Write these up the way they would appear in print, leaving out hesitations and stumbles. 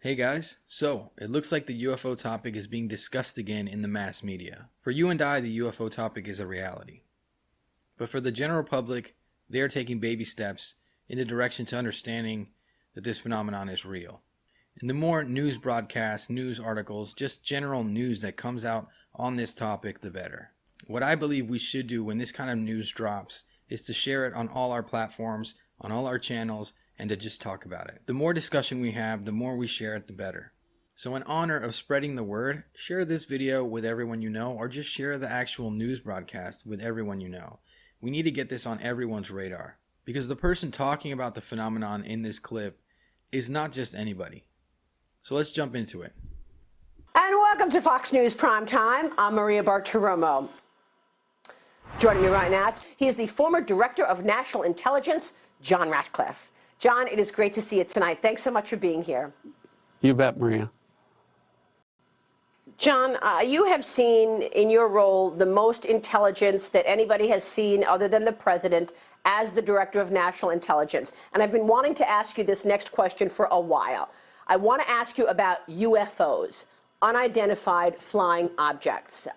Hey guys, so it looks like the UFO topic is being discussed again in the mass media. For you and I, the UFO topic is a reality. But for the general public, they are taking baby steps in the direction to understanding that this phenomenon is real. And the more news broadcasts, news articles, just general news that comes out on this topic, the better. What I believe we should do when this kind of news drops is to share it on all our platforms, on all our channels, and to just talk about it. The more discussion we have, the more we share it, the better. So in honor of spreading the word, share this video with everyone you know, or just share the actual news broadcast with everyone you know. We need to get this on everyone's radar, because the person talking about the phenomenon in this clip is not just anybody. So let's jump into it. And welcome to Fox News Primetime. I'm Maria Bartiromo. Joining me right now, he is the former Director of National Intelligence, John Ratcliffe. John, it is great to see you tonight. Thanks so much for being here. You bet, Maria. John, you have seen in your role the most intelligence that anybody has seen other than the president as the Director of National Intelligence. And I've been wanting to ask you this next question for a while. I want to ask you about UFOs, unidentified flying objects.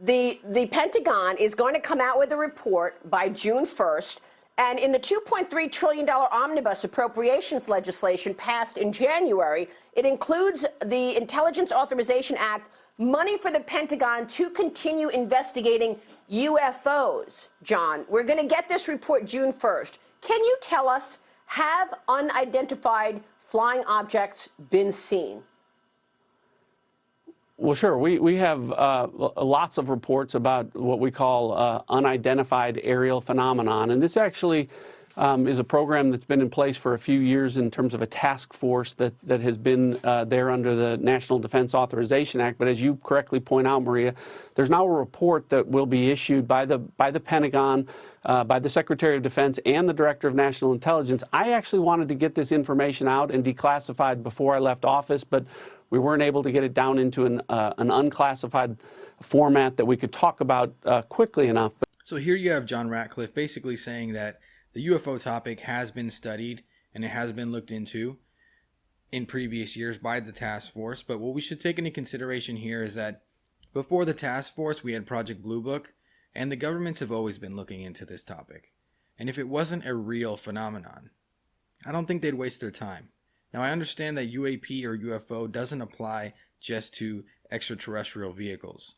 The Pentagon is going to come out with a report by June 1st. And in the $2.3 trillion omnibus appropriations legislation passed in January, it includes the Intelligence Authorization Act, money for the Pentagon to continue investigating UFOs. John, we're going to get this report June 1st. Can you tell us, have unidentified flying objects been seen? Well, sure. We have lots of reports about what we call unidentified aerial phenomenon. And this actually is a program that's been in place for a few years in terms of a task force that has been there under the National Defense Authorization Act. But as you correctly point out, Maria, there's now a report that will be issued by the Pentagon, by the Secretary of Defense and the Director of National Intelligence. I actually wanted to get this information out and declassified before I left office, but we weren't able to get it down into an unclassified format that we could talk about quickly enough. So here you have John Ratcliffe basically saying that the UFO topic has been studied and it has been looked into in previous years by the task force. But what we should take into consideration here is that before the task force, we had Project Blue Book, and the governments have always been looking into this topic. And if it wasn't a real phenomenon, I don't think they'd waste their time. Now, I understand that UAP or UFO doesn't apply just to extraterrestrial vehicles.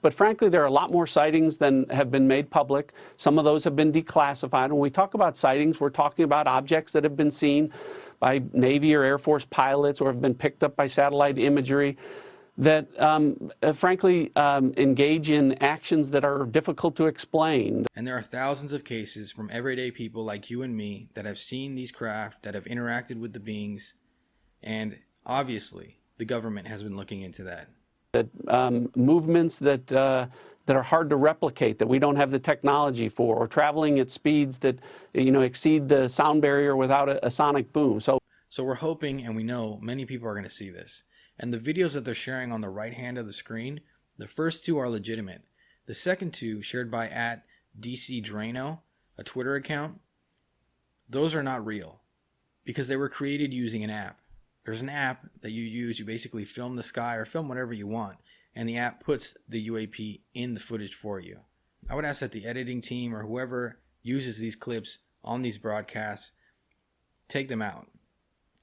But frankly, there are a lot more sightings than have been made public. Some of those have been declassified. When we talk about sightings, we're talking about objects that have been seen by Navy or Air Force pilots or have been picked up by satellite imagery that, frankly, engage in actions that are difficult to explain. And there are thousands of cases from everyday people like you and me that have seen these craft, that have interacted with the beings, and obviously the government has been looking into that. That movements that are hard to replicate, that we don't have the technology for, or traveling at speeds that exceed the sound barrier without a sonic boom. So we're hoping, and we know many people are going to see this. And the videos that they're sharing on the right hand of the screen, the first two are legitimate. The second two, shared by @DCDrano, a Twitter account, those are not real because they were created using an app. There's an app that you use. You basically film the sky or film whatever you want, and the app puts the UAP in the footage for you. I would ask that the editing team or whoever uses these clips on these broadcasts take them out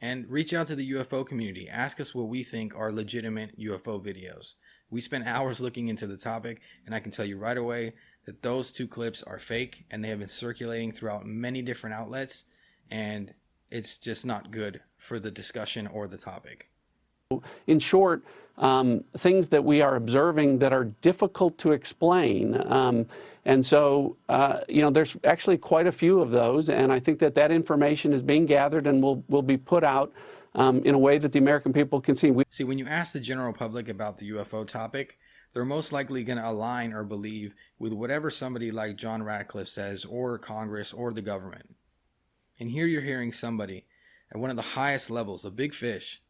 and reach out to the UFO community. Ask us what we think are legitimate UFO videos. We spent hours looking into the topic, and I can tell you right away that those two clips are fake, and they have been circulating throughout many different outlets, and it's just not good for the discussion or the topic. In short, things that we are observing that are difficult to explain. And so, there's actually quite a few of those, and I think that information is being gathered and will be put out in a way that the American people can see. See, when you ask the general public about the UFO topic, they're most likely going to align or believe with whatever somebody like John Ratcliffe says, or Congress, or the government. And here you're hearing somebody at one of the highest levels, a big fish,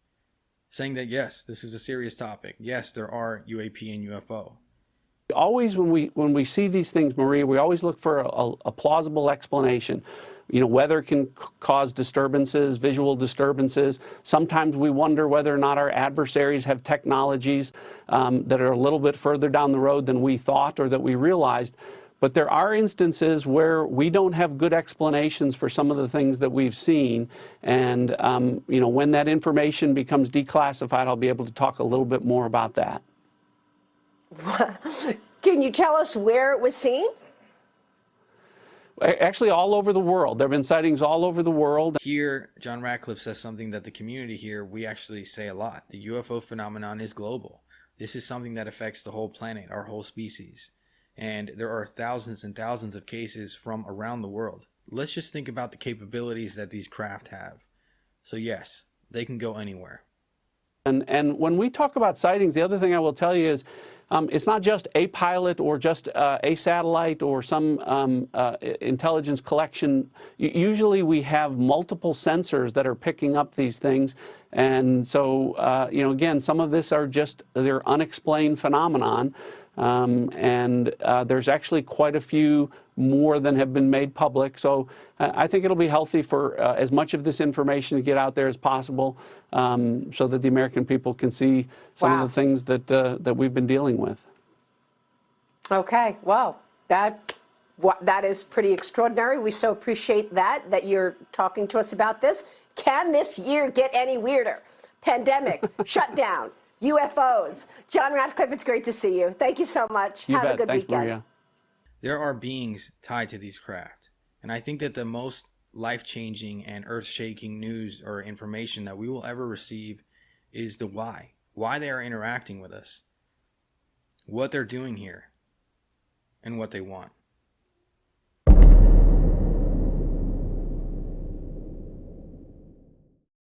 saying that yes, this is a serious topic. Yes, there are UAP and UFO. Always when we see these things, Maria, we always look for a plausible explanation. Weather can cause disturbances, visual disturbances. Sometimes we wonder whether or not our adversaries have technologies that are a little bit further down the road than we thought or that we realized. But there are instances where we don't have good explanations for some of the things that we've seen. And, when that information becomes declassified, I'll be able to talk a little bit more about that. Can you tell us where it was seen? Actually, all over the world. There have been sightings all over the world. Here, John Ratcliffe says something that the community here, we actually say a lot. The UFO phenomenon is global. This is something that affects the whole planet, our whole species. And there are thousands and thousands of cases from around the world. Let's just think about the capabilities that these craft have. So yes, they can go anywhere. And when we talk about sightings, the other thing I will tell you is it's not just a pilot or just a satellite or some intelligence collection. Usually we have multiple sensors that are picking up these things. And so, again, some of this are just their unexplained phenomenon. There's actually quite a few more than have been made public. So I think it'll be healthy for as much of this information to get out there as possible so that the American people can see some of the things that we've been dealing with. Okay, well, that is pretty extraordinary. We so appreciate that you're talking to us about this. Can this year get any weirder? Pandemic, shutdown, UFOs. John Ratcliffe, it's great to see you. Thank you so much. You Have bet. a good Thanks, weekend. Maria. There are beings tied to these craft. And I think that the most life-changing and earth-shaking news or information that we will ever receive is the why. Why they are interacting with us. What they're doing here. And what they want.